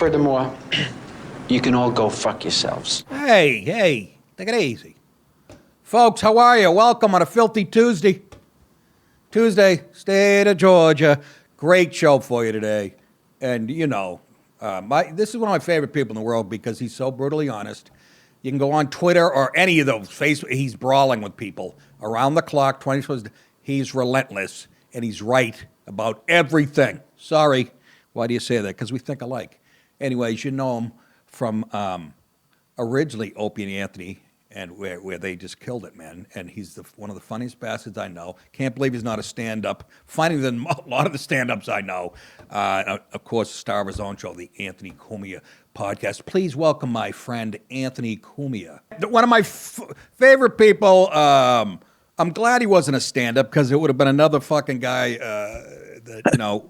Furthermore, you can all go fuck yourselves. Hey, take it easy. Folks, how are you? Welcome on a Filthy Tuesday. State of Georgia. Great show for you today. And, you know, this is one of my favorite people in the world because he's so brutally honest. You can go on Twitter or any of those. He's brawling with people around the clock, 24 hours. He's relentless, and he's right about everything. Sorry. Why do you say that? Because we think alike. Anyways, you know him from originally Opie and Anthony, and where they just killed it, man. And he's one of the funniest bastards I know. Can't believe he's not a stand-up. Funnier than a lot of the stand-ups I know. Of course, the star of his own show, the Anthony Cumia podcast. Please welcome my friend Anthony Cumia. One of my favorite people. I'm glad he wasn't a stand-up because it would have been another fucking guy that, you know,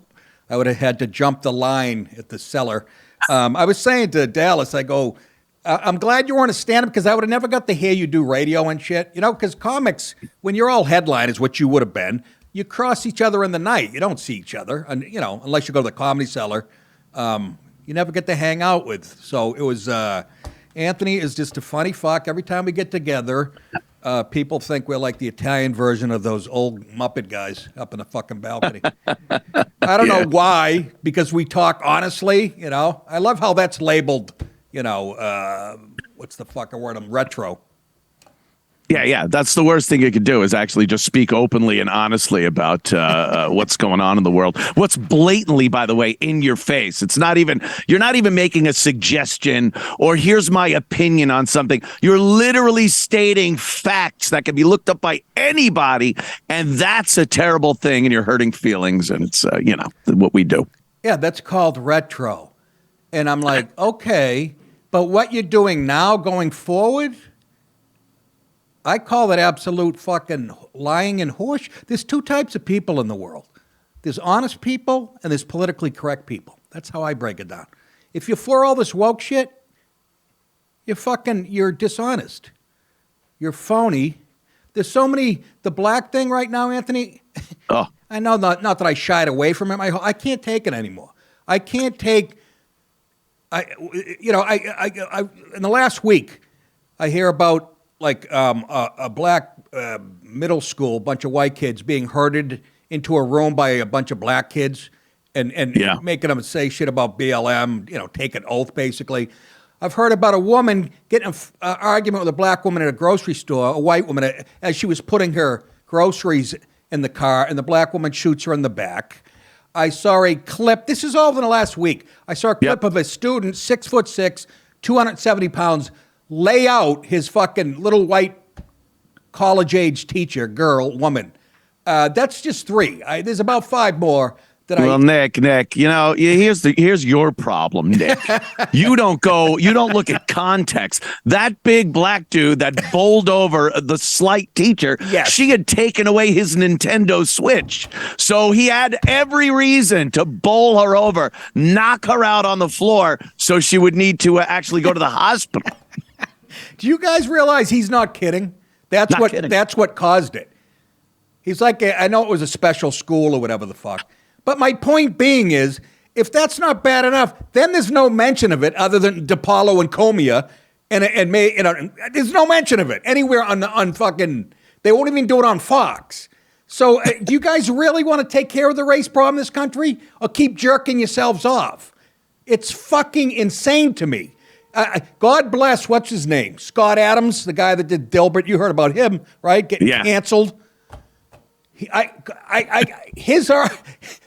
I would have had to jump the line at the cellar. I was saying to Dallas, I go, I'm glad you weren't a stand-up because I would have never got to hear you do radio and shit. You know, because comics, when you're all headliners, what you would have been, you cross each other in the night. You don't see each other, and you know, unless you go to the Comedy Cellar, you never get to hang out with. So it was Anthony is just a funny fuck. Every time we get together, people think we're like the Italian version of those old Muppet guys up in the fucking balcony. I don't know why, because we talk honestly. You know, I love how that's labeled. You know, what's the fucking word? I'm retro. Yeah. That's the worst thing you could do is actually just speak openly and honestly about what's going on in the world. What's blatantly, by the way, in your face. You're not even making a suggestion or here's my opinion on something. You're literally stating facts that can be looked up by anybody. And that's a terrible thing. And you're hurting feelings. And it's, you know, what we do. Yeah, that's called retro. And I'm like, okay, but what you're doing now going forward, I call it absolute fucking lying and horse. There's two types of people in the world. There's honest people and there's politically correct people. That's how I break it down. If you're for all this woke shit, you're dishonest. You're phony. There's so many, the black thing right now, Anthony, Oh. I know not that I shied away from it. I can't take it anymore. I can't take, in the last week, I hear about like a black middle school, bunch of white kids being herded into a room by a bunch of black kids and making them say shit about BLM, you know, take an oath, basically. I've heard about a woman getting an argument with a black woman at a grocery store, a white woman, as she was putting her groceries in the car, and the black woman shoots her in the back. I saw a clip. This is all in the last week. I saw a clip of a student, 6'6", 270 pounds, lay out his fucking little white college-age teacher, woman. That's just three. There's about five more. Nick, you know, here's your problem, Nick. You don't look at context. That big black dude that bowled over the slight teacher, she had taken away his Nintendo Switch. So he had every reason to bowl her over, knock her out on the floor, so she would need to actually go to the hospital. Do you guys realize he's not kidding? That's what caused it. He's like, I know it was a special school or whatever the fuck. But my point being is, if that's not bad enough, then there's no mention of it other than Paolo and Cumia, there's no mention of it anywhere on fucking. They won't even do it on Fox. So, do you guys really want to take care of the race problem in this country, or keep jerking yourselves off? It's fucking insane to me. God bless, what's his name? Scott Adams, the guy that did Dilbert. You heard about him, right? Getting canceled.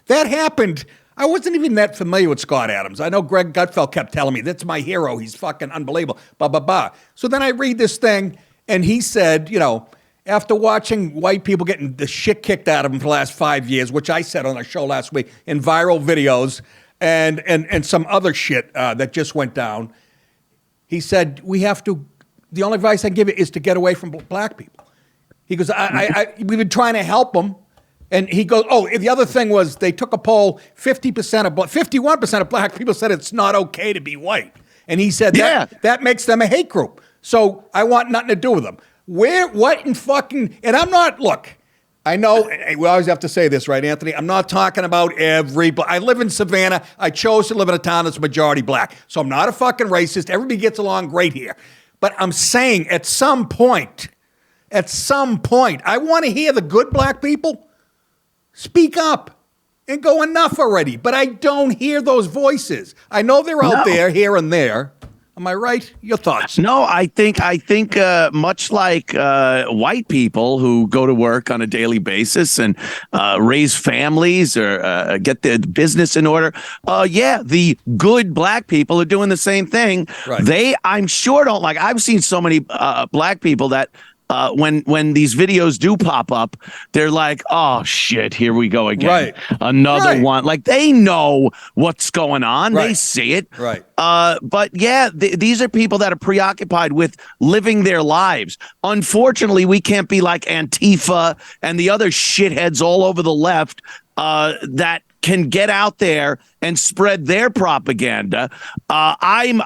That happened. I wasn't even that familiar with Scott Adams. I know Greg Gutfeld kept telling me, that's my hero. He's fucking unbelievable. So then I read this thing, and he said, you know, after watching white people getting the shit kicked out of them for the last 5 years, which I said on a show last week in viral videos and some other shit that just went down, he said, the only advice I can give you is to get away from black people. He goes, we've been trying to help them. And he goes, the other thing was they took a poll, 51% of black people said it's not okay to be white. And he said that makes them a hate group. So I want nothing to do with them. And I'm not, look, I know we always have to say this, right, Anthony? I'm not talking about I live in Savannah. I chose to live in a town that's majority black. So I'm not a fucking racist. Everybody gets along great here. But I'm saying at some point, I want to hear the good black people speak up and go enough already. But I don't hear those voices. I know they're out there here and there. Am I right? Your thoughts? No, I think much like white people who go to work on a daily basis and raise families or get their business in order. The good black people are doing the same thing. Right. I'm sure don't like. I've seen so many black people that. When these videos do pop up, they're like, "Oh shit, here we go again, right. Another one." Like they know what's going on, right. They see it, right? But yeah, these are people that are preoccupied with living their lives. Unfortunately, we can't be like Antifa and the other shitheads all over the left that can get out there and spread their propaganda. I'm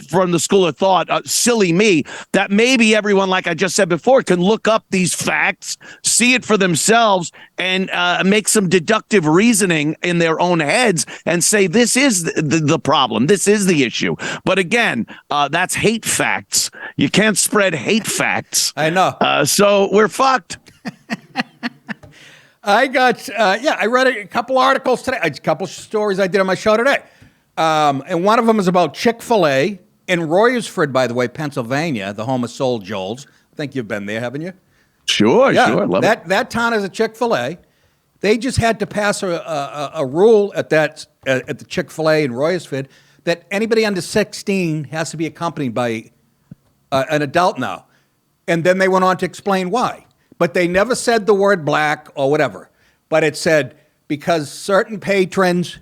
from the school of thought, silly me, that maybe everyone, like I just said before, can look up these facts, see it for themselves, and make some deductive reasoning in their own heads and say, this is the problem. This is the issue. But again, that's hate facts. You can't spread hate facts. I know. So we're fucked. I read a couple articles today, a couple stories I did on my show today. And one of them is about Chick-fil-A in Royersford, by the way, Pennsylvania, the home of Soul Joel's. I think you've been there, haven't you? Sure. Love it. That town is a Chick-fil-A. They just had to pass a rule at the Chick-fil-A in Royersford that anybody under 16 has to be accompanied by an adult now. And then they went on to explain why. But they never said the word black or whatever. But it said because certain patrons,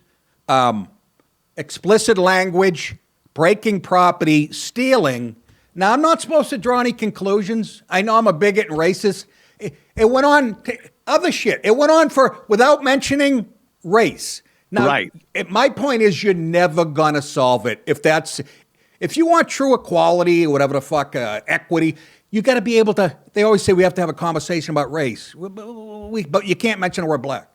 explicit language, breaking property, stealing. Now, I'm not supposed to draw any conclusions. I know I'm a bigot and racist. It went on to other shit. It went on without mentioning race. Now, right. My point is you're never going to solve it. If you want true equality or whatever the fuck, equity, you got to be able to, they always say we have to have a conversation about race, but you can't mention the word black.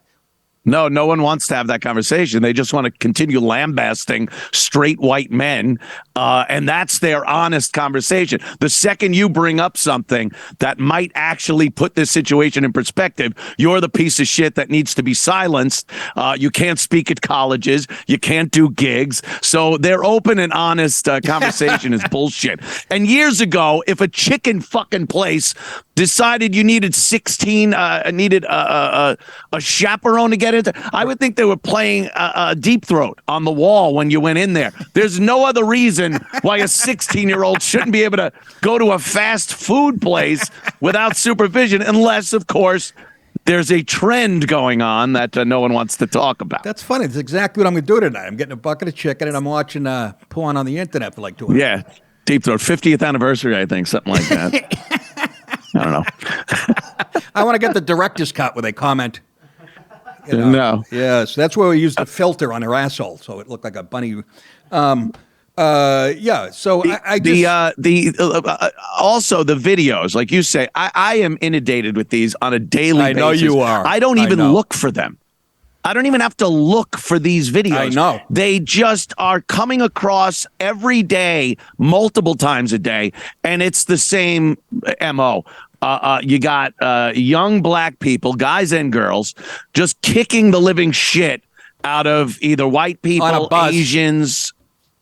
No one wants to have that conversation. They just want to continue lambasting straight white men, and that's their honest conversation. The second you bring up something that might actually put this situation in perspective, you're the piece of shit that needs to be silenced. You can't speak at colleges. You can't do gigs. So their open and honest conversation is bullshit. And years ago, if a chicken fucking place decided you needed 16, needed a chaperone to get into, I would think they were playing a Deep Throat on the wall when you went in there. There's no other reason why a 16-year-old shouldn't be able to go to a fast food place without supervision, unless, of course, there's a trend going on that no one wants to talk about. That's funny. That's exactly what I'm going to do tonight. I'm getting a bucket of chicken and I'm watching porn on the internet for like 2 hours. Yeah, Deep Throat, 50th anniversary, I think, something like that. I don't know. I want to get the director's cut where they comment. No. Yes, that's where we used the filter on her asshole, so it looked like a bunny. So I just also the videos, like you say, I am inundated with these on a daily basis. I know you are. I don't even look for them. I don't even have to look for these videos. I know. They just are coming across every day, multiple times a day, and it's the same MO. You got young black people, guys and girls, just kicking the living shit out of either white people, Asians.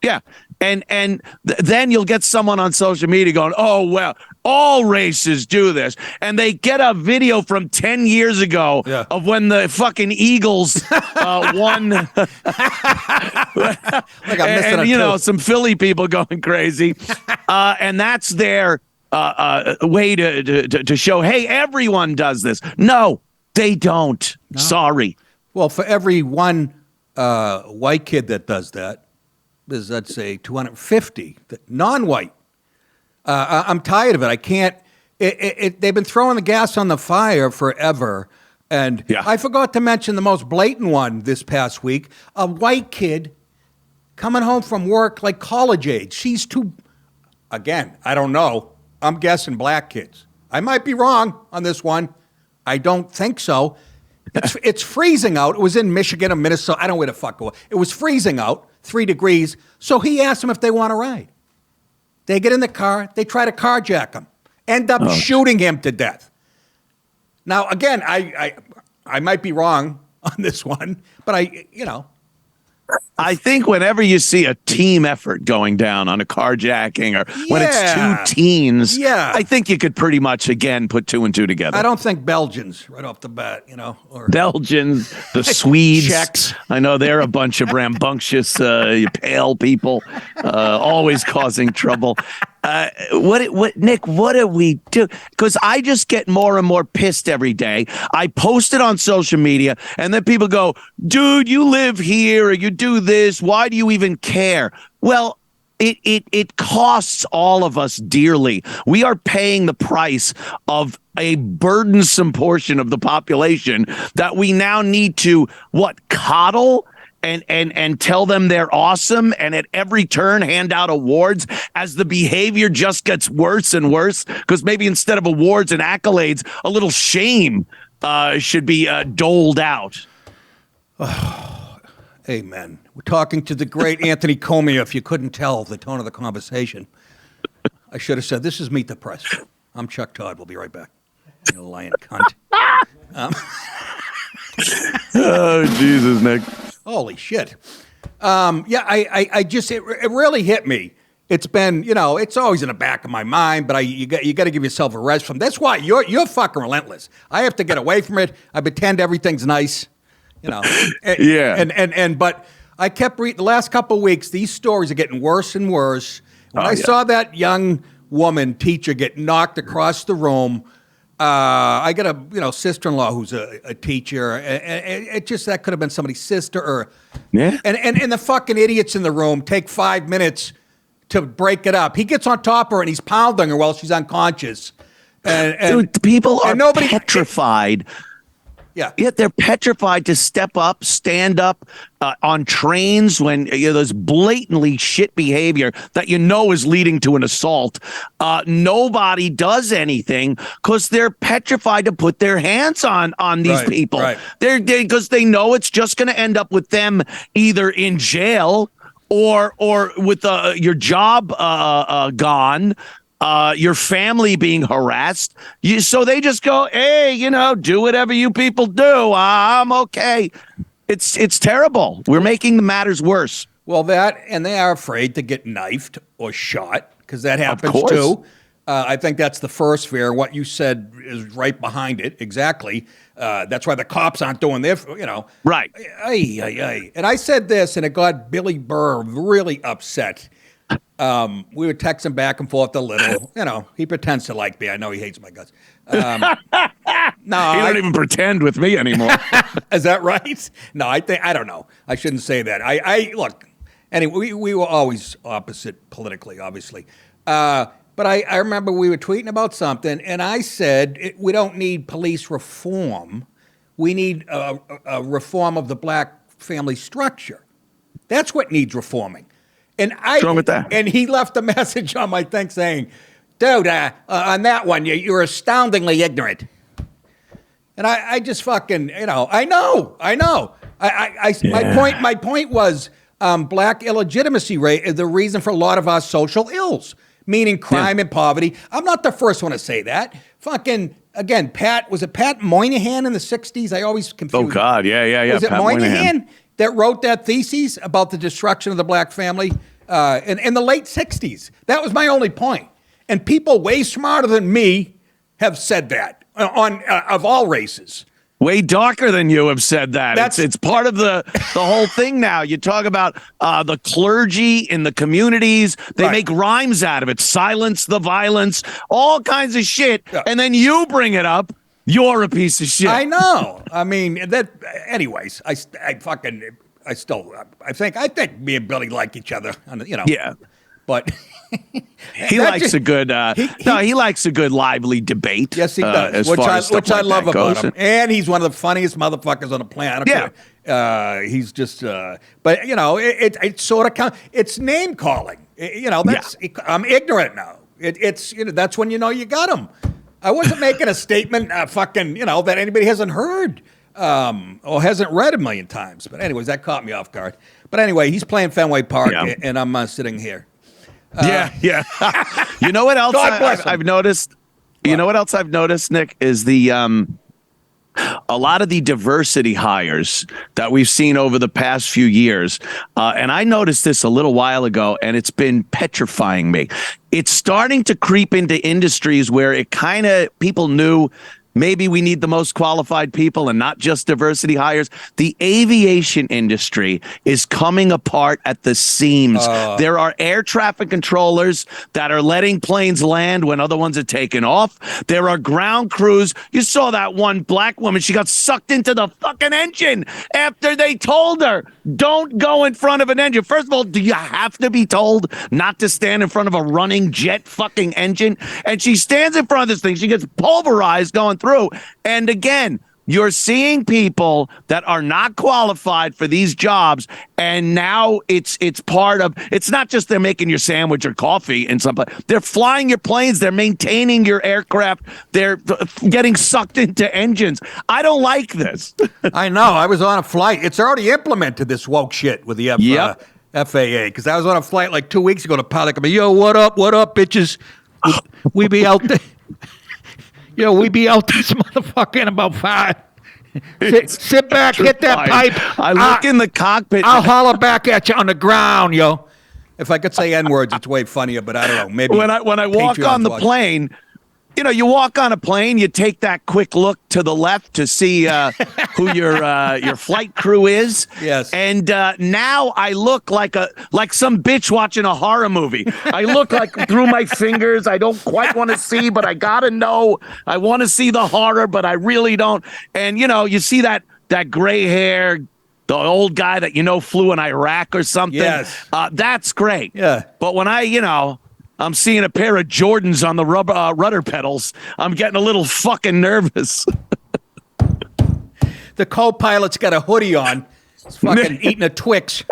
Yeah. And then you'll get someone on social media going, oh, well, all races do this. And they get a video from 10 years ago of when the fucking Eagles won. Like I'm missing some Philly people going crazy. And that's their way to show, hey, everyone does this. No, they don't. No. Sorry. Well, for every one white kid that does that, there's, let's say, 250 non-white. I'm tired of it. I can't. They've been throwing the gas on the fire forever. And I forgot to mention the most blatant one this past week. A white kid coming home from work, like college age. She's too, again, I don't know. I'm guessing black kids. I might be wrong on this one. I don't think so. It's freezing out. It was in Michigan or Minnesota. I don't know where the fuck it was. It was freezing out, 3 degrees. So he asked them if they want to ride. They get in the car. They try to carjack him. End up shooting him to death. Now, again, I might be wrong on this one, but I think whenever you see a team effort going down on a carjacking or when it's 2 teens, I think you could pretty much, again, put 2 and 2 together. I don't think Belgians right off the bat, or Belgians, the Swedes. Czechs. I know they're a bunch of rambunctious, pale people, always causing trouble. Nick, what do we do? Because I just get more and more pissed every day. I post it on social media, and then people go, dude, you live here, or you do this. Why do you even care? Well, it costs all of us dearly. We are paying the price of a burdensome portion of the population that we now need to, coddle? And tell them they're awesome, and at every turn hand out awards as the behavior just gets worse and worse, because maybe instead of awards and accolades, a little shame should be doled out. Amen. We're talking to the great Anthony Cumia, if you couldn't tell the tone of the conversation. I should have said, this is Meet the Press. I'm Chuck Todd. We'll be right back. You lying cunt. Oh, Jesus, Nick. Holy shit. I just, it really hit me. It's been, it's always in the back of my mind, but you got to give yourself a rest from. That's why you're fucking relentless. I have to get away from it. I pretend everything's nice, Yeah. But I kept reading the last couple of weeks. These stories are getting worse and worse. When I saw that young woman teacher get knocked across the room, I got a sister-in-law who's a teacher, and it just, that could have been somebody's sister, or and the fucking idiots in the room take 5 minutes to break it up. He gets on top of her and he's pounding her while she's unconscious. And dude, people are petrified. Yeah, they're petrified to step up, stand up on trains when there's blatantly shit behavior that is leading to an assault. Nobody does anything because they're petrified to put their hands on these people. Right. Because they know it's just going to end up with them either in jail or with your job gone. Your family being harassed. So they just go, hey, do whatever you people do. I'm okay. It's terrible. We're making the matters worse. Well, and they are afraid to get knifed or shot, because that happens too. I think that's the first fear. What you said is right behind it. Exactly. That's why the cops aren't doing their, Right. And I said this, and it got Billy Burr really upset. We were texting back and forth a little. He pretends to like me. I know he hates my guts. No, he don't even pretend with me anymore. Is that right? No, I don't know. I shouldn't say that. I look. Anyway, we were always opposite politically, obviously. But I remember we were tweeting about something, and I said we don't need police reform. We need a reform of the black family structure. That's what needs reforming. And What's wrong with that? And he left a message on my thing saying, dude, on that one, you're astoundingly ignorant. And I just fucking, I know. My point was black illegitimacy rate is the reason for a lot of our social ills, meaning crime and poverty. I'm not the first one to say that. Fucking, again, was it Pat Moynihan in the 60s? I always confuse. Oh, God, yeah. Was it Pat Moynihan that wrote that thesis about the destruction of the black family in the late 60s? That was my only point. And people way smarter than me have said that of all races. Way darker than you have said that. It's part of the whole thing now. You talk about the clergy in the communities. They make rhymes out of it. Silence the violence, all kinds of shit. Yeah. And then you bring it up. You're a piece of shit. I know. I mean, that. Anyways, I think me and Billy like each other. Yeah. But he likes a good. He likes a good lively debate. Yes, he does. Which I love about him. And he's one of the funniest motherfuckers on the planet. Yeah. He's just. But it sort of counts. It's name calling. I'm ignorant now. It's that's when you know you got him. I wasn't making a statement, that anybody hasn't heard or hasn't read a million times. But anyways, that caught me off guard. But anyway, he's playing Fenway Park, and I'm sitting here. Yeah. You know what else God bless him. I've noticed? You know what else I've noticed, Nick, is a lot of the diversity hires that we've seen over the past few years. And I noticed this a little while ago, and it's been petrifying me. It's starting to creep into industries where it kind of people knew maybe we need the most qualified people and not just diversity hires. The aviation industry is coming apart at the seams. There are air traffic controllers that are letting planes land when other ones are taking off. There are ground crews. You saw that one black woman. She got sucked into the fucking engine after they told her, don't go in front of an engine. First of all, do you have to be told not to stand in front of a running jet fucking engine? And she stands in front of this thing. She gets pulverized going through. And again, you're seeing people that are not qualified for these jobs, and now it's part of. It's not just they're making your sandwich or coffee and something. They're flying your planes. They're maintaining your aircraft. They're getting sucked into engines. I don't like this. I know. I was on a flight. It's already implemented, this woke shit with the FAA. Because I was on a flight like 2 weeks ago to Paolo. I'm like, yo, what up, bitches? We be out there. Yo, we be out this motherfucker in about 5. Sit back, hit that pipe. I look in the cockpit. I'll holler back at you on the ground, yo. If I could say N-words, it's way funnier, but I don't know. Maybe when I walk on the plane, you walk on a plane, you take that quick look to the left to see who your flight crew is. Yes. And now I look like some bitch watching a horror movie. I look like through my fingers. I don't quite want to see, but I gotta know. I want to see the horror, but I really don't. And you see that gray hair, the old guy that flew in Iraq or something. Yes. That's great. Yeah. But when I'm seeing a pair of Jordans on the rudder pedals, I'm getting a little fucking nervous. The co-pilot's got a hoodie on. He's fucking eating a Twix.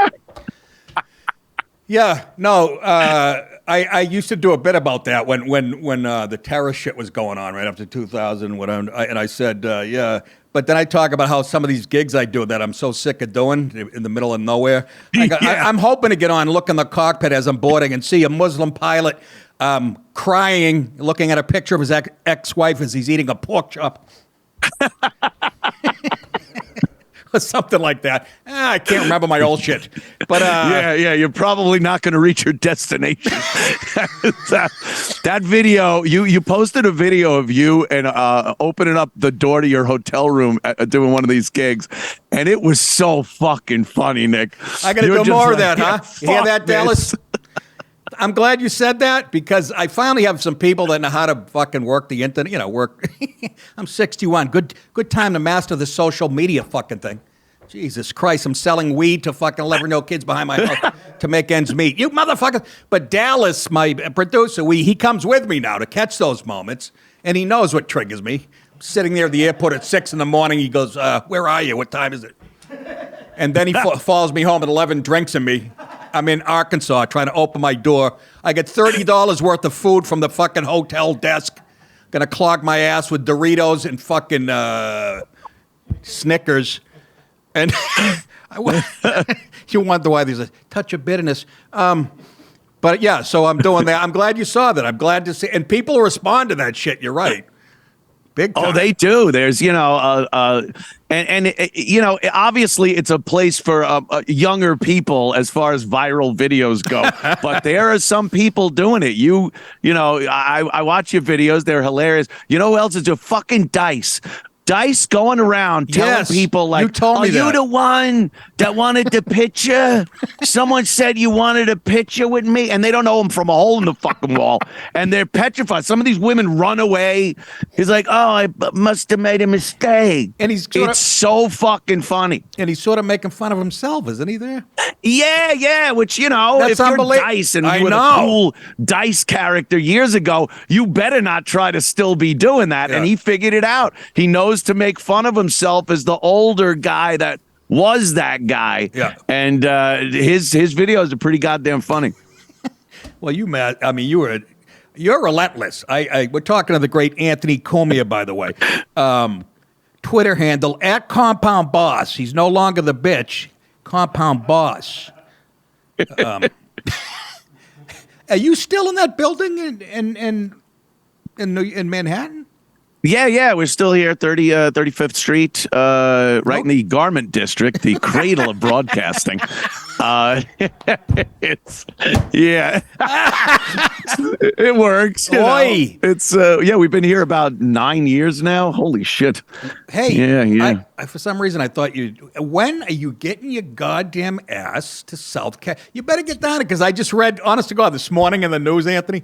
Yeah, no, I used to do a bit about that when the terrorist shit was going on right after 2000. And I said, yeah. But then I talk about how some of these gigs I do that I'm so sick of doing in the middle of nowhere. I'm hoping to get on, look in the cockpit as I'm boarding and see a Muslim pilot crying, looking at a picture of his ex-wife as he's eating a pork chop. Or something like that. I can't remember my old shit. But yeah, you're probably not going to reach your destination. That video, you posted a video of you and opening up the door to your hotel room doing one of these gigs, and it was so fucking funny, Nick. I got to do more of that, huh? You hear that, Dallas? I'm glad you said that because I finally have some people that know how to fucking work the internet. Work. I'm 61. Good time to master the social media fucking thing. Jesus Christ, I'm selling weed to fucking 11-year-old kids behind my house to make ends meet. You motherfucker. But Dallas, my producer, he comes with me now to catch those moments, and he knows what triggers me. I'm sitting there at the airport at 6 in the morning. He goes, where are you? What time is it? And then he follows me home at 11, drinks in me. I'm in Arkansas trying to open my door. I get $30 worth of food from the fucking hotel desk. Gonna clog my ass with Doritos and fucking Snickers. And you wonder why there's a touch of bitterness. But yeah, so I'm doing that. I'm glad you saw that. I'm glad to see. And people respond to that shit. You're right. Big time. Oh, they do. There's, obviously it's a place for younger people as far as viral videos go. But there are some people doing it. I watch your videos. They're hilarious. You know who else is doing fucking Dice? Dice going around telling people like, you told me are you the one that wanted the picture? Someone said you wanted a picture with me, and they don't know him from a hole in the fucking wall, and they're petrified. Some of these women run away. He's like, oh, I must have made a mistake. And it's so fucking funny. And he's sort of making fun of himself, isn't he there? Yeah, which, That's if you're Dice and you were a cool Dice character years ago, you better not try to still be doing that. Yeah. And he figured it out. He knows to make fun of himself as the older guy that was that guy. Yeah. And his videos are pretty goddamn funny. Well, you were You're relentless. We're talking to the great Anthony Cumia, by the way. Twitter handle at Compound Boss. He's no longer the bitch. Compound Boss. Are you still in that building in Manhattan? Yeah, we're still here, 35th Street, right in the Garment District, the cradle of broadcasting. It works. You know. It's we've been here about 9 years now. Holy shit. Hey, yeah. I for some reason I thought when are you getting your goddamn ass to South Carolina? You better get down it, because I just read, honest to God, this morning in the news, Anthony,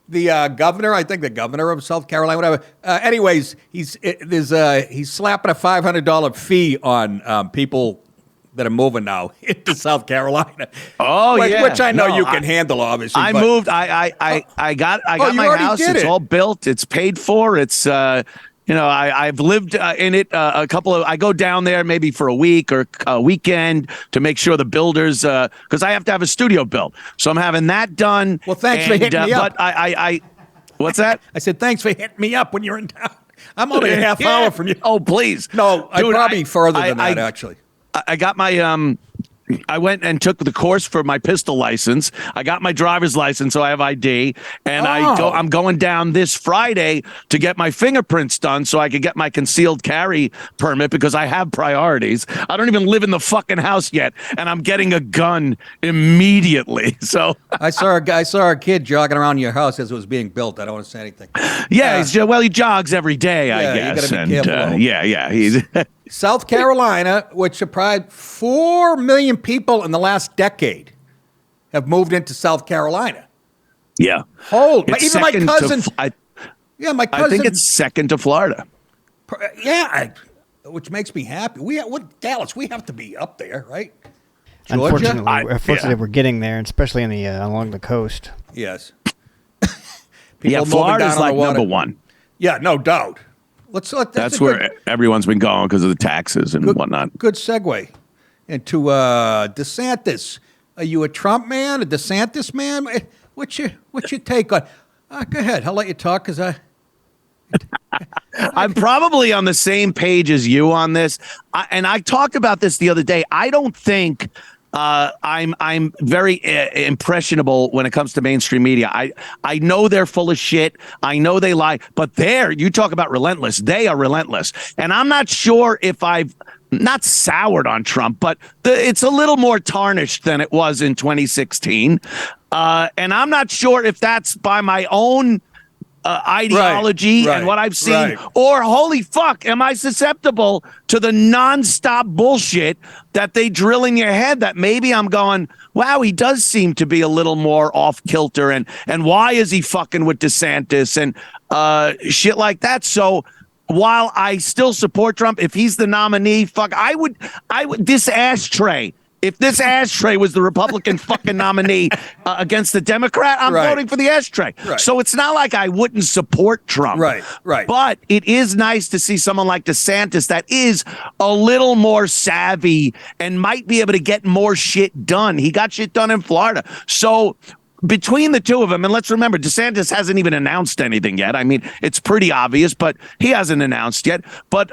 the governor, I think the governor of South Carolina, whatever. Anyways, he's slapping a $500 fee on people that are moving now into South Carolina. Oh, which I know you can handle, obviously. I moved. I got my house. It's all built. It's paid for. It's I've lived in it a couple of. I go down there maybe for a week or a weekend to make sure the builders, because I have to have a studio built. So I'm having that done. Well, thanks for hitting me up. But what's that? I said thanks for hitting me up when you're in town. I'm only a half hour from you. Oh, please. No, I'm probably further than that, actually. I got my I went and took the course for my pistol license. I got my driver's license, so I have ID, and I'm going down this Friday to get my fingerprints done so I could get my concealed carry permit, because I have priorities. I don't even live in the fucking house yet, and I'm getting a gun immediately. So I saw a kid jogging around your house as it was being built. I don't want to say anything. Yeah, he jogs every day, I guess. You gotta be careful. He's South Carolina, which surprised 4 million people in the last decade, have moved into South Carolina. Yeah. Even my cousin. My cousin. I think it's second to Florida. Which makes me happy. Dallas, we have to be up there, right? Georgia? Unfortunately, we're getting there, especially in the along the coast. Yes. Florida's like number one. Yeah, no doubt. That's where everyone's been going because of the taxes and whatnot. Good segue into DeSantis. Are you a Trump man, a DeSantis man? What's your take on? Go ahead. I'll let you talk, because I'm probably on the same page as you on this, and I talked about this the other day. I don't think I'm very impressionable when it comes to mainstream media. I know they're full of shit. I know they lie, but you talk about relentless. They are relentless, and I'm not sure if I've not soured on Trump, but it's a little more tarnished than it was in 2016, and I'm not sure if that's by my own ideology and what I've seen, or holy fuck, am I susceptible to the nonstop bullshit that they drill in your head, that maybe I'm going, wow, he does seem to be a little more off kilter, and why is he fucking with DeSantis and shit like that. So while I still support Trump, if he's the nominee, I would this ashtray. If this ashtray was the Republican fucking nominee against the Democrat, I'm voting for the ashtray. Right. So it's not like I wouldn't support Trump. Right. But it is nice to see someone like DeSantis that is a little more savvy and might be able to get more shit done. He got shit done in Florida. So between the two of them, and let's remember, DeSantis hasn't even announced anything yet. I mean, it's pretty obvious, but he hasn't announced yet. But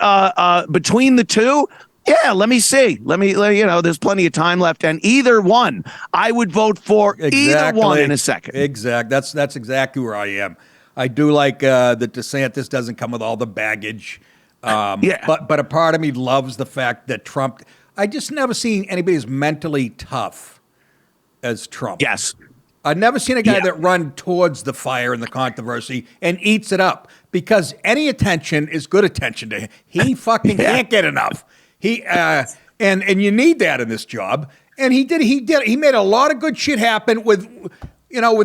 between the two, yeah, let me see. Let me there's plenty of time left, and either one, I would vote for either one in a second. Exactly. That's exactly where I am. I do like that DeSantis doesn't come with all the baggage. But a part of me loves the fact that Trump. I just never seen anybody as mentally tough as Trump. Yes. I've never seen a guy that run towards the fire and the controversy and eats it up, because any attention is good attention to him. He fucking can't get enough. He and you need that in this job. And he did. He made a lot of good shit happen with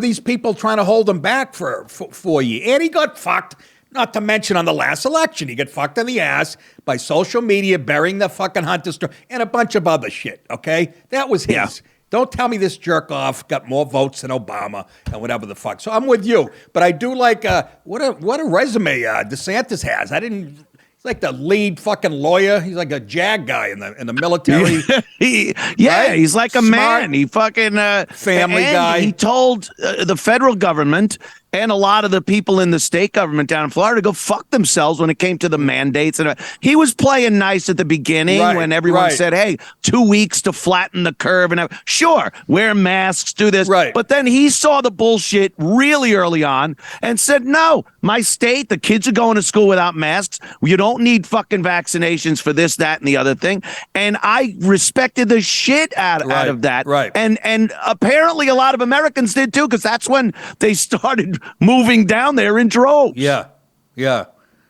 these people trying to hold him back for you. And he got fucked. Not to mention on the last election, he got fucked in the ass by social media burying the fucking Hunter story and a bunch of other shit. Okay, that was his. Yeah. Don't tell me this jerk off got more votes than Obama and whatever the fuck. So I'm with you, but I do like what a resume DeSantis has. He's like the lead fucking lawyer. He's like a JAG guy in the military. He's like a man. He fucking family guy. He told the federal government and a lot of the people in the state government down in Florida go fuck themselves when it came to the mandates. And he was playing nice at the beginning when everyone said, hey, 2 weeks to flatten the curve. And sure, wear masks, do this. Right. But then he saw the bullshit really early on and said, no, my state, the kids are going to school without masks. You don't need fucking vaccinations for this, that, and the other thing. And I respected the shit out of that. Right. And apparently a lot of Americans did too, because that's when they started moving down there in droves. Yeah.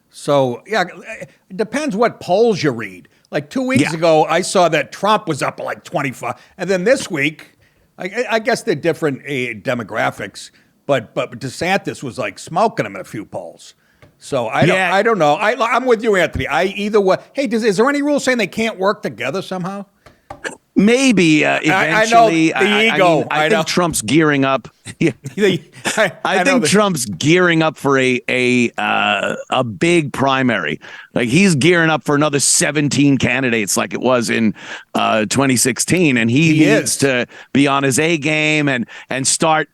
So, it depends what polls you read. Like 2 weeks ago, I saw that Trump was up like 25. And then this week, I guess they're different demographics, but DeSantis was like smoking him in a few polls. So I don't know. I'm with you, Anthony. Either way. Hey, is there any rule saying they can't work together somehow? Maybe eventually. I know the ego. I think Trump's gearing up. I think Trump's gearing up for a big primary. Like he's gearing up for another 17 candidates, like it was in 2016, and he needs to be on his A game and start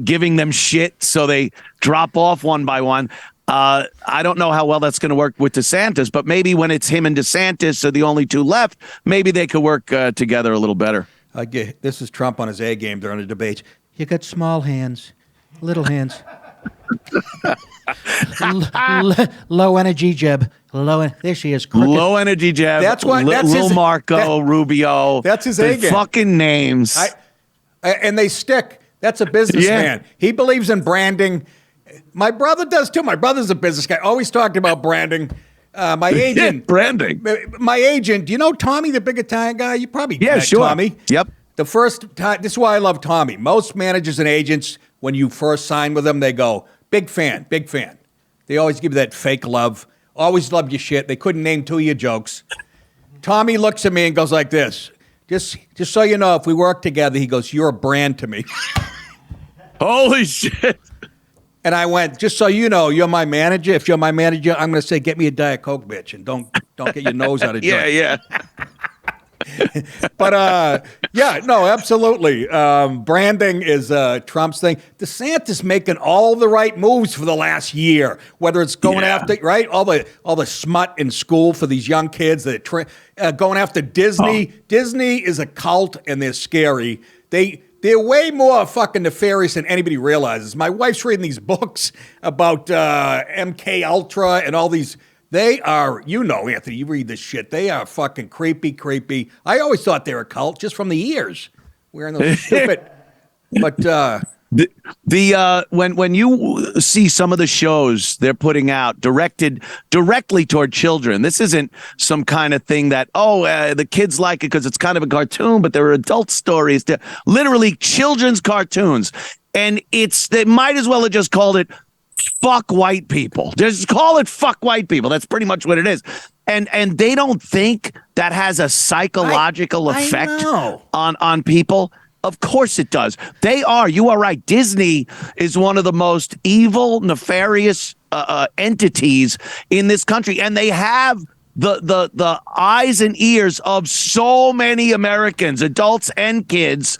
giving them shit so they drop off one by one. I don't know how well that's going to work with DeSantis, but maybe when it's him and DeSantis are the only two left, maybe they could work together a little better. This is Trump on his A game during the debates. You got small hands, little hands. Low energy Jeb. There she is. Crooked. Low energy Jeb. That's why. That's Lil Marco, Rubio. That's his A game. Fucking names. And they stick. That's a businessman. He believes in branding. My brother does too. My brother's a business guy. Always talked about branding. My agent, branding. My agent. Do you know Tommy, the big Italian guy? You probably met sure. Tommy. Yep. The first time. This is why I love Tommy. Most managers and agents, when you first sign with them, they go, "Big fan, big fan." They always give you that fake love. Always love your shit. They couldn't name two of your jokes. Tommy looks at me and goes like this. Just so you know, if we work together, he goes, "You're a brand to me." Holy shit. And I went, just so you know, you're my manager. If you're my manager, I'm going to say, get me a Diet Coke, bitch, and don't get your nose out of joint. Yeah. But, no, absolutely. Branding is Trump's thing. DeSantis making all the right moves for the last year, whether it's going after, right, all the smut in school for these young kids, that going after Disney. Oh. Disney is a cult, and they're scary. They're way more fucking nefarious than anybody realizes. My wife's reading these books about MK Ultra and all these. They are, Anthony, you read this shit. They are fucking creepy. I always thought they were a cult just from the ears. Wearing those stupid. But when you see some of the shows they're putting out directed directly toward children, this isn't some kind of thing that the kids like it because it's kind of a cartoon, but there are adult stories. They're literally children's cartoons, and they might as well have just called it "Fuck White People." Just call it "Fuck White People." That's pretty much what it is. And they don't think that has a psychological effect on people. Of course it does. You are right. Disney is one of the most evil, nefarious entities in this country. And they have the eyes and ears of so many Americans, adults and kids.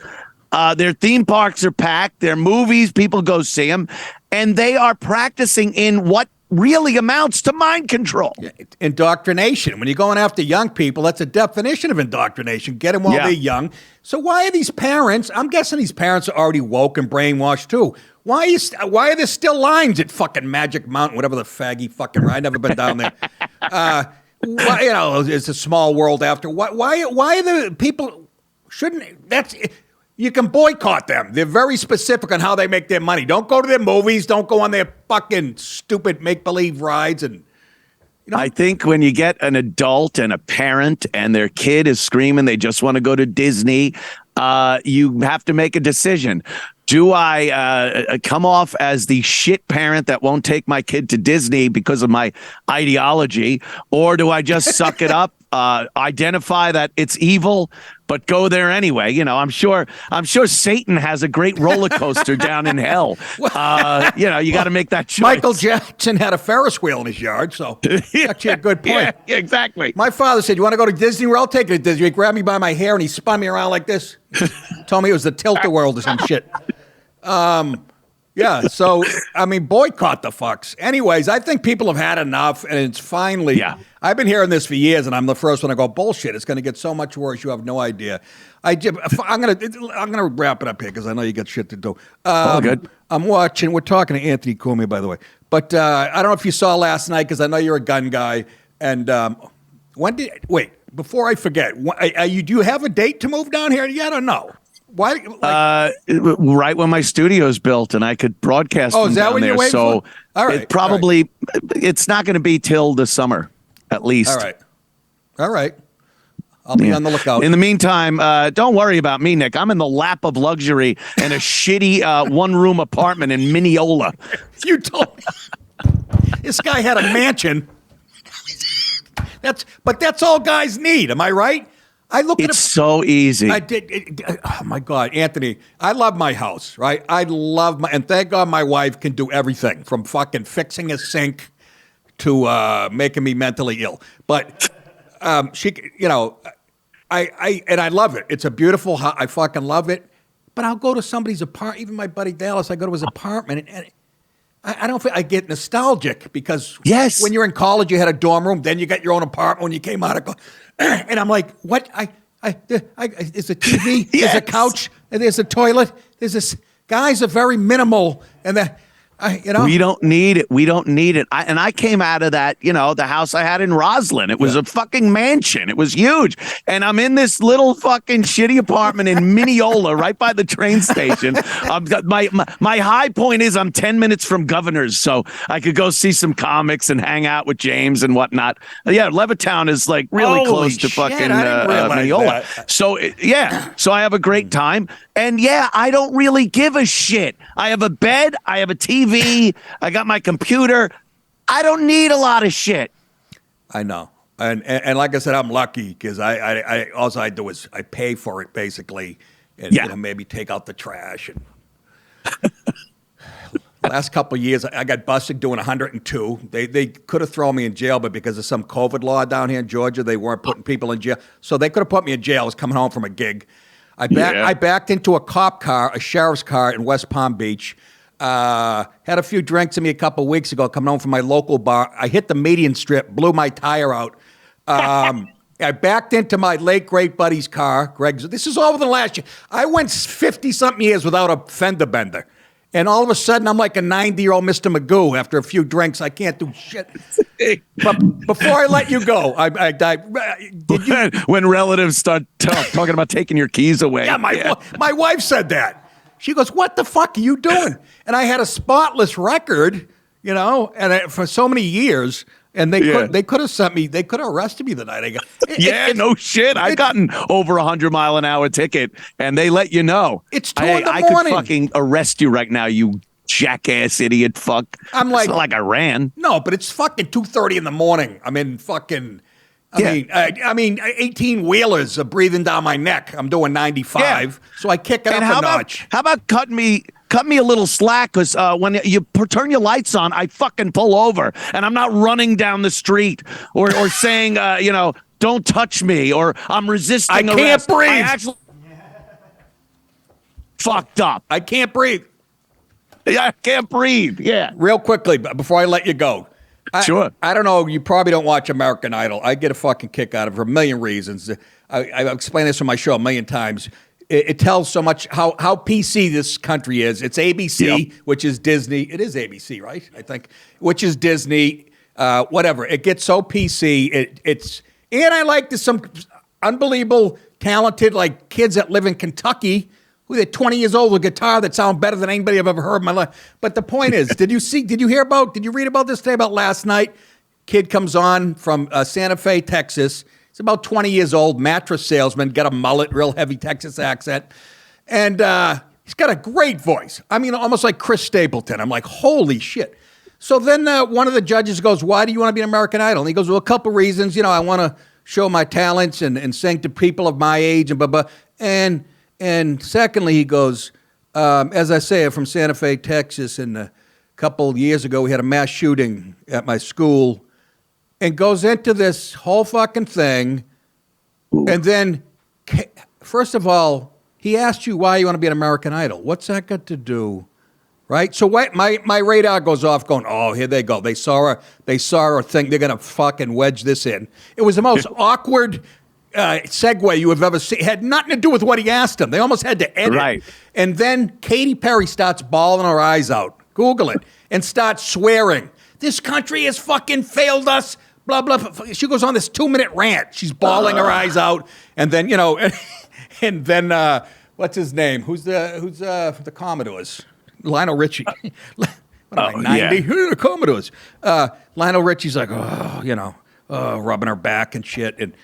Their theme parks are packed. Their movies, people go see them. And they are practicing in what really amounts to mind control. Indoctrination. When you're going after young people, that's a definition of indoctrination. Get them while they're young. So why are these parents, I'm guessing these parents are already woke and brainwashed too. Why are there still lines at fucking Magic Mountain, whatever the faggy fucking ride? I've never been down there. It's a small world after. Why are the people, you can boycott them. They're very specific on how they make their money. Don't go to their movies. Don't go on their fucking stupid make-believe rides. And I think when you get an adult and a parent and their kid is screaming they just want to go to Disney, you have to make a decision. Do I come off as the shit parent that won't take my kid to Disney because of my ideology, or do I just suck it up, identify that it's evil, but go there anyway? I'm sure Satan has a great roller coaster down in hell. You got to make that choice. Michael Jackson had a Ferris wheel in his yard, so actually a good point. Yeah, exactly. My father said, "You want to go to Disney World? I'll take you to Disney." He grabbed me by my hair and he spun me around like this. Told me it was the tilt-a-whirl or some shit. Yeah, so, I mean, boycott the fucks. Anyways, I think people have had enough, and it's finally... Yeah. I've been hearing this for years, and I'm the first one to go, bullshit, it's going to get so much worse, you have no idea. I'm gonna wrap it up here, because I know you got shit to do. Good. We're talking to Anthony Cumia, by the way. But I don't know if you saw last night, because I know you're a gun guy, and before I forget, do you have a date to move down here yet or no? Why? Right when my studio's built and I could broadcast. Oh, is that down what there. you're waiting so for? All right. It's not going to be till the summer, at least. All right. I'll be on the lookout. In the meantime, don't worry about me, Nick. I'm in the lap of luxury in a shitty one-room apartment in Mineola. You told me this guy had a mansion. That's all guys need. Am I right? It's so easy. Oh my God, Anthony, I love my house, right? And thank God my wife can do everything from fucking fixing a sink to making me mentally ill. But she, I love it. It's a beautiful house. I fucking love it. But I'll go to somebody's apartment, even my buddy Dallas, I go to his apartment and I don't feel, I get nostalgic because when you're in college, you had a dorm room, then you got your own apartment when you came out of and I'm like, what? There's a TV, there's a couch, and there's a toilet. There's this. Guys are very minimal, and we don't need it. We don't need it. I came out of that, the house I had in Roslyn. It was a fucking mansion. It was huge. And I'm in this little fucking shitty apartment in Mineola, right by the train station. My high point is I'm 10 minutes from Governor's, so I could go see some comics and hang out with James and whatnot. Yeah, Levittown is like really close to fucking Mineola. So so I have a great time. And I don't really give a shit. I have a bed. I have a TV. I got my computer. I don't need a lot of shit. I know. And like I said, I'm lucky because I all I do is I pay for it basically, and maybe take out the trash. And last couple of years, I got busted doing 102. They could have thrown me in jail, but because of some COVID law down here in Georgia, they weren't putting people in jail. So they could have put me in jail. I was coming home from a gig. I backed into a cop car, a sheriff's car in West Palm Beach. Had a few drinks in me a couple weeks ago, coming home from my local bar. I hit the median strip, blew my tire out. I backed into my late great buddy's car, Greg's. This is all within the last year. I went 50-something years without a fender bender. And all of a sudden, I'm like a 90-year-old Mr. Magoo. After a few drinks, I can't do shit. But before I let you go, did you? When relatives start talking about taking your keys away. Yeah, my wife said that. She goes, "What the fuck are you doing?" And I had a spotless record, and for so many years. And they could have sent me. They could have arrested me the night I got. No shit. I've gotten over 100-mile-an-hour ticket, and they let you know. It's 2 in the morning. I could fucking arrest you right now, you jackass idiot fuck. I'm like, it's not like I ran. No, but it's fucking 2:30 in the morning. I'm in fucking. I mean, 18-wheelers are breathing down my neck. I'm doing 95, so I kick it up a notch. How about cut me a little slack? Because when you turn your lights on, I fucking pull over, and I'm not running down the street or saying, don't touch me, or I'm resisting arrest. I can't breathe. I actually fucked up. I can't breathe. Yeah, I can't breathe. Yeah. Real quickly, before I let you go. Sure. I don't know. You probably don't watch American Idol. I get a fucking kick out of it for a million reasons. I've explained this on my show a million times. It tells so much how PC this country is. It's ABC, which is Disney. It is ABC, right? I think, which is Disney. Whatever. It gets so PC. And I like some unbelievable, talented kids that live in Kentucky. They're 20 years old with a guitar that sound better than anybody I've ever heard in my life. But the point is, did you read about this today about last night? Kid comes on from Santa Fe, Texas. He's about 20 years old, mattress salesman, got a mullet, real heavy Texas accent. And he's got a great voice. I mean, almost like Chris Stapleton. I'm like, holy shit. So then one of the judges goes, why do you want to be an American Idol? And he goes, well, a couple reasons. I want to show my talents and sing to people of my age and blah, blah. And secondly, he goes, as I say, I'm from Santa Fe, Texas, and a couple years ago we had a mass shooting at my school, and goes into this whole fucking thing. Ooh. And then, first of all, he asked you why you want to be an American Idol. What's that got to do, right? So my radar goes off going, oh, here they go. They saw her think they're going to fucking wedge this in. It was the most awkward segue you have ever seen. It had nothing to do with what he asked them. They almost had to edit. Right. And then Katy Perry starts bawling her eyes out. Google it. And starts swearing. This country has fucking failed us. Blah, blah, blah. She goes on this 2-minute rant. She's bawling her eyes out. And then, and then what's his name? Who's the Commodores? Lionel Richie. What am I, 90? Yeah. Who are the Commodores? Lionel Richie's like, rubbing her back and shit. And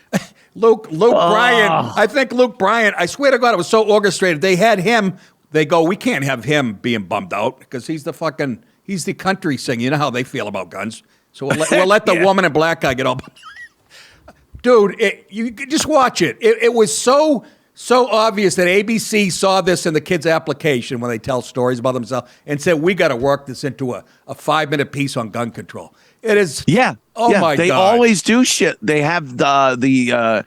Luke Bryan, I think Luke Bryan, I swear to God, it was so orchestrated. They had him, they go, we can't have him being bummed out because he's the country singer. You know how they feel about guns. So we'll let the woman and black guy get all. Dude, you just watch it. It was so obvious that ABC saw this in the kids' application when they tell stories about themselves and said, we got to work this into a 5-minute piece on gun control. It is. Yeah. Oh my God. They always do shit. They have my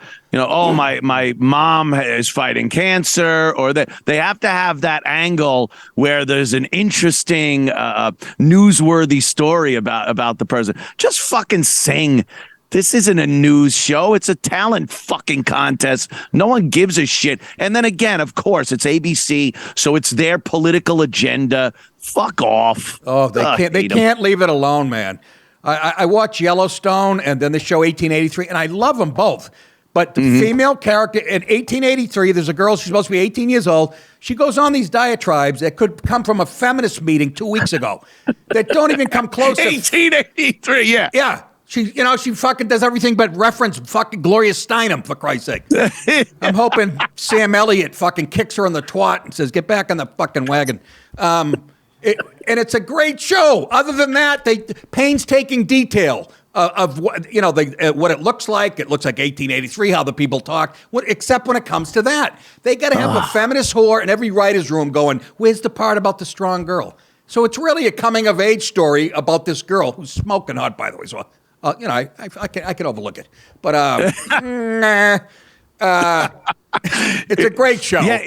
mom is fighting cancer, or they have to have that angle where there's an interesting, newsworthy story about the person. Just fucking sing. This isn't a news show. It's a talent fucking contest. No one gives a shit. And then again, of course, it's ABC, so it's their political agenda. Fuck off. Oh, they can't leave it alone, man. I watch Yellowstone and then the show 1883, and I love them both. But the female character in 1883, there's a girl, she's supposed to be 18 years old. She goes on these diatribes that could come from a feminist meeting 2 weeks ago that don't even come close to 1883, yeah. Yeah. She fucking does everything but reference fucking Gloria Steinem, for Christ's sake. I'm hoping Sam Elliott fucking kicks her in the twat and says, get back on the fucking wagon. And it's a great show. Other than that, painstaking detail of what what it looks like. It looks like 1883, how the people talk. Except when it comes to that, they got to have a feminist whore in every writer's room going, "Where's the part about the strong girl?" So it's really a coming of age story about this girl who's smoking hot, by the way. So I can overlook it, but it's a great show. Yeah.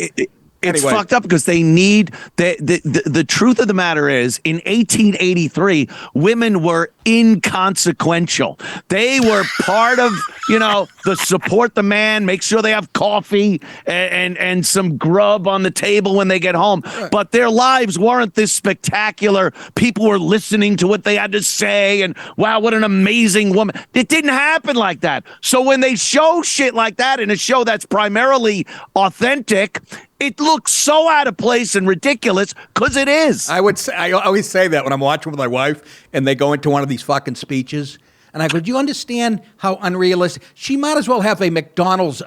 It's Anyway. fucked up because they need the truth of the matter is in 1883, women were inconsequential. They were part of, the support the man, make sure they have coffee and some grub on the table when they get home. But their lives weren't this spectacular. People were listening to what they had to say and wow, what an amazing woman. It didn't happen like that. So when they show shit like that in a show that's primarily authentic, it looks so out of place and ridiculous because it is. I always say that when I'm watching with my wife and they go into one of these fucking speeches. And I go, do you understand how unrealistic? She might as well have a McDonald's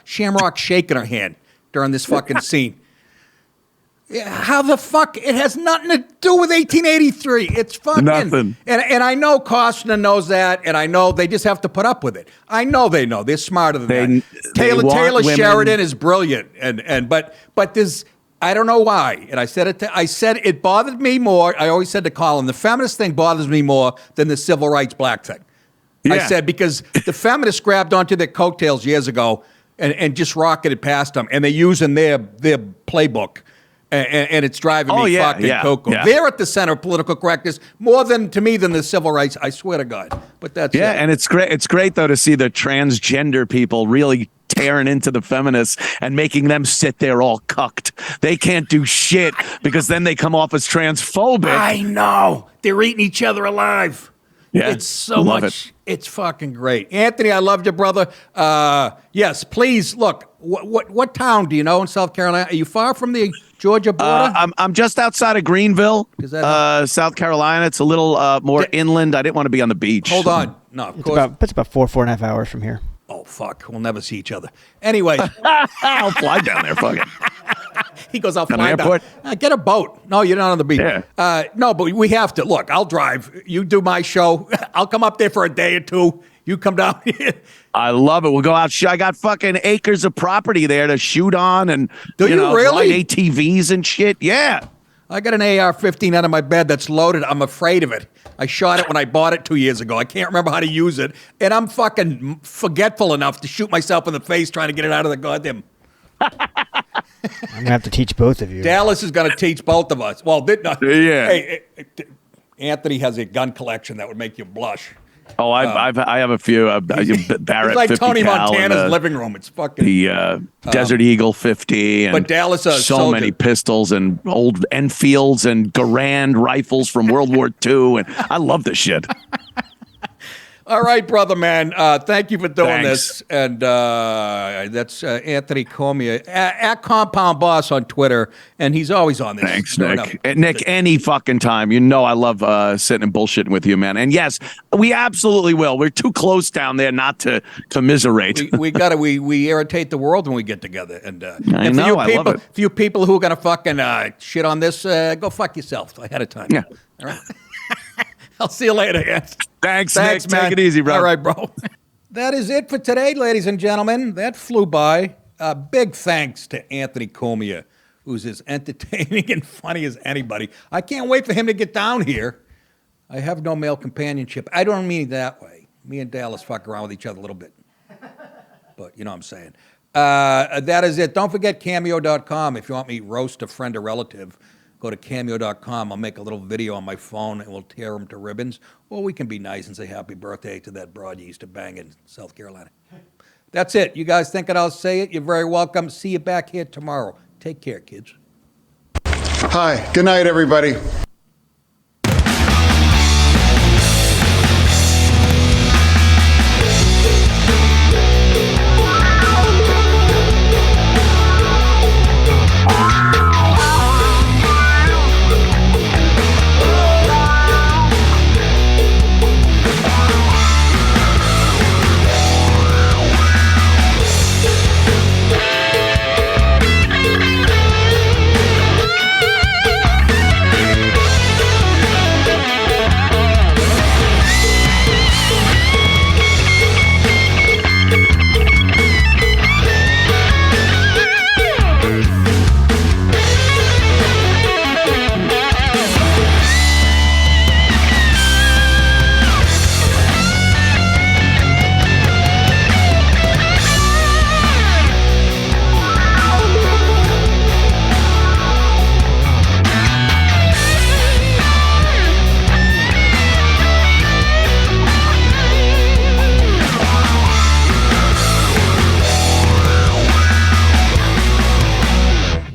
Shamrock Shake in her hand during this fucking scene. How the fuck? It has nothing to do with 1883. It's fucking nothing. And I know Costner knows that, and I know they just have to put up with it. I know they know. They're smarter than that. Taylor Sheridan is brilliant, but there's I don't know why. And I said it bothered me more. I always said to Colin, the feminist thing bothers me more than the civil rights black thing. Yeah. I said because the feminists grabbed onto their coattails years ago and just rocketed past them, and they use in their playbook. And it's driving me fucking cuckoo. Yeah. They're at the center of political correctness more than the civil rights. I swear to God. But that's it. And it's great. It's great though to see the transgender people really tearing into the feminists and making them sit there all cucked. They can't do shit because then they come off as transphobic. I know. They're eating each other alive. Yeah, it's so much. It's fucking great. Anthony, I loved you, brother. Yes, please look. What town do you know in South Carolina? Are you far from the Georgia border? I'm just outside of Greenville, South Carolina. It's a little more inland. I didn't want to be on the beach. Hold on. No, of course. It's about 4.5 hours from here. Oh, fuck. We'll never see each other. Anyway. I'll fly down there, fuck it. He goes, I'll fly down. Get a boat. No, you're not on the beach. Yeah. No, but we have to. Look, I'll drive. You do my show. I'll come up there for a day or two. You come down here. I love it. We'll go out. I got fucking acres of property there to shoot on and do you really? Ride ATVs and shit. Yeah. I got an AR-15 under my bed that's loaded. I'm afraid of it. I shot it when I bought it 2 years ago. I can't remember how to use it. And I'm fucking forgetful enough to shoot myself in the face trying to get it out of the goddamn... I'm gonna have to teach both of you. Dallas is going to teach both of us. Well, Yeah. Hey, Anthony has a gun collection that would make you blush. Oh, I have a few. Barrett It's like 50 Tony cal Montana's and, living room. It's fucking. the Desert Eagle 50, and but Dallas, so soldier. many pistols and old Enfields and Garand rifles from World War II, and I love this shit. All right, brother, man. Thank you for doing Thanks. this. And that's Anthony Cumia at Compound Boss on Twitter, and he's always on this. Thanks, Nick. Nick, any fucking time. You know I love sitting and bullshitting with you, man. And yes, we absolutely will. We're too close down there not to commiserate. We irritate the world when we get together. And I know, I love it. For you people who are gonna fucking shit on this, go fuck yourself ahead of time. Yeah. All right. I'll see you later, guys. Thanks, Thanks, Nick. man. Take it easy, bro. All right, bro. That is it for today, ladies and gentlemen. That flew by. Big thanks to Anthony Cumia, who's as entertaining and funny as anybody. I can't wait for him to get down here. I have no male companionship. I don't mean it that way. Me and Dallas fuck around with each other a little bit. But you know what I'm saying. That is it. Don't forget Cameo.com. If you want me to roast a friend or relative, go to Cameo.com. I'll make a little video on my phone and we'll tear them to ribbons. Or we can be nice and say happy birthday to that broad you used to bang in South Carolina. That's it. You guys think I'll say it? You're very welcome. See you back here tomorrow. Take care, kids. Hi. Good night, everybody.